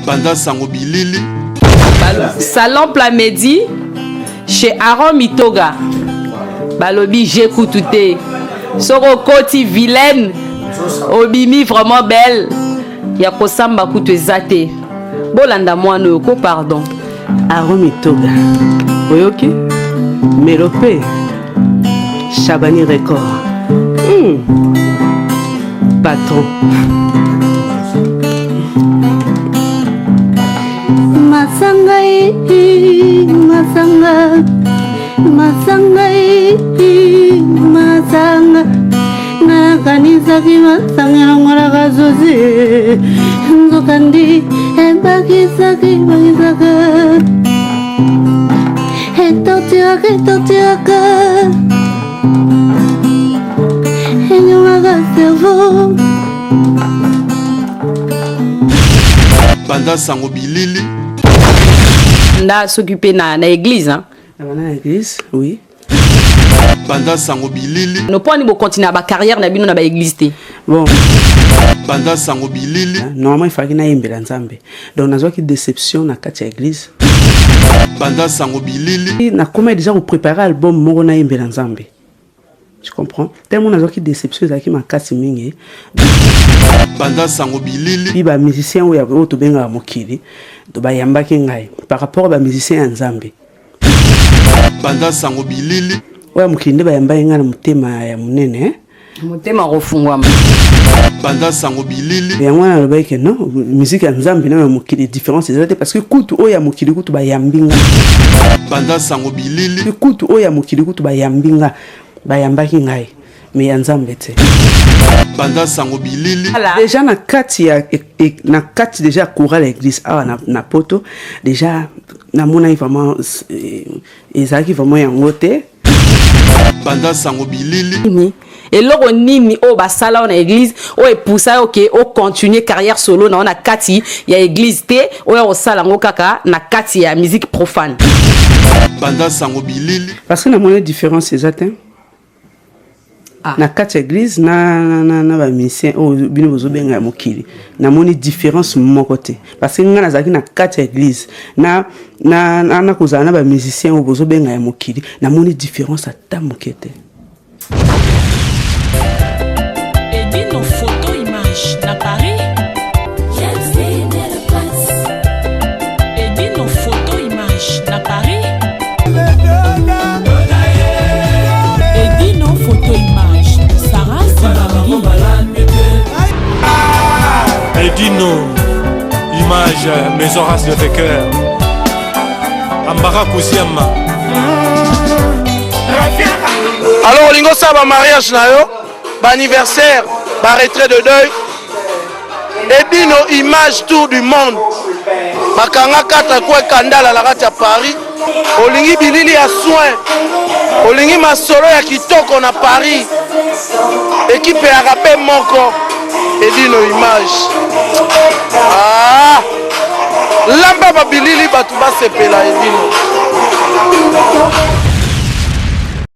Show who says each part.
Speaker 1: Banda Sango Bilili.
Speaker 2: Salon Plamedi chez Aaron Mitoga. Balobi j'écoute tout. Soro Koti vilaine. Obimi vraiment belle. Yako samba kutu ezate. Bolanda mwana yoko pardon.
Speaker 3: Aaron Mitoga. Oyoki Melope Chabani Record. Patron.
Speaker 4: Masangai, masanga, masangai, masanga. Na kanisa ki masanga na mwana kazozi. Nzokandi, bakisaki, bakisaka. Etotiaka. Enyumaka servo.
Speaker 1: Banda Sango Bilili.
Speaker 2: Nda s'occuper na église hein.
Speaker 3: Na église, oui.
Speaker 1: Banda Sango Bilili.
Speaker 2: No point ni bo continuer ba carrière na bino na ba église té.
Speaker 3: Bon.
Speaker 1: Banda Sango Bilili.
Speaker 3: Normalement il fallait na yembela nzambe. Donc nazo ki déception na kati ya église.
Speaker 1: Banda Sango Bilili.
Speaker 3: Na comment déjà vous préparer album moko na yembela nzambe. Tu comprends? Tellement nazo ki déception za ki makasi mingi.
Speaker 1: Banda Sango Bilili.
Speaker 3: Puis ba musicien oya to benga mokili. To ba yambaki ngai par rapport ba musicien ya nzambe.
Speaker 1: Banda Sango Bilili.
Speaker 3: Oya mokili nde ba yambaki ngai na mutema ya munene.
Speaker 2: Mutema rofungwama.
Speaker 1: Banda Sango Bilili.
Speaker 3: Ya mwana loba ke non, musique ya nzambe na mokili différence ezate parce que kutu oya mokili kutu ba yambinga.
Speaker 1: Banda Sango Bilili.
Speaker 3: Kutu oya mokili kutu ba yambinga. Ba yambaki ngai. Mais ya nzambe te.
Speaker 1: Banda Sango Bilili.
Speaker 3: Déjà na kati déjà courant l'église na poto déjà na mona vraiment ezaki vraiment yango te.
Speaker 1: Banda Sango Bilili.
Speaker 2: Et loro nini o basala na église o epousa OK o continuer carrière solo na kati ya église te o sala ngo kaka na kati ya musique profane.
Speaker 1: Banda Sango Bilili.
Speaker 3: Parce que na mona différence exacte. Na kati église na ba musicien o bino bozo benga mokili na moni différence mon côté parce que ngana zaki na kati église na kozana na ba musicien o bozo benga mokili na moni différence ata mokete.
Speaker 5: Edino photo image na Paris. Edino photo image na Paris. Edino photo image Sarah
Speaker 6: Edino image Maison Race de Fecker Ambara Kousiama.
Speaker 7: Alors lingo ça ba mariage na yo, ba anniversaire, ba retrait de deuil. Edino image tour du monde. Makanga kata kwa kandala la kati ya Paris. Olingi bilili ya soin. Olingi masolo ya kitoko na Paris. Équipe ya rapé moko. Edino image. Ah! Lamba ba bilili batu ba sepela Edino.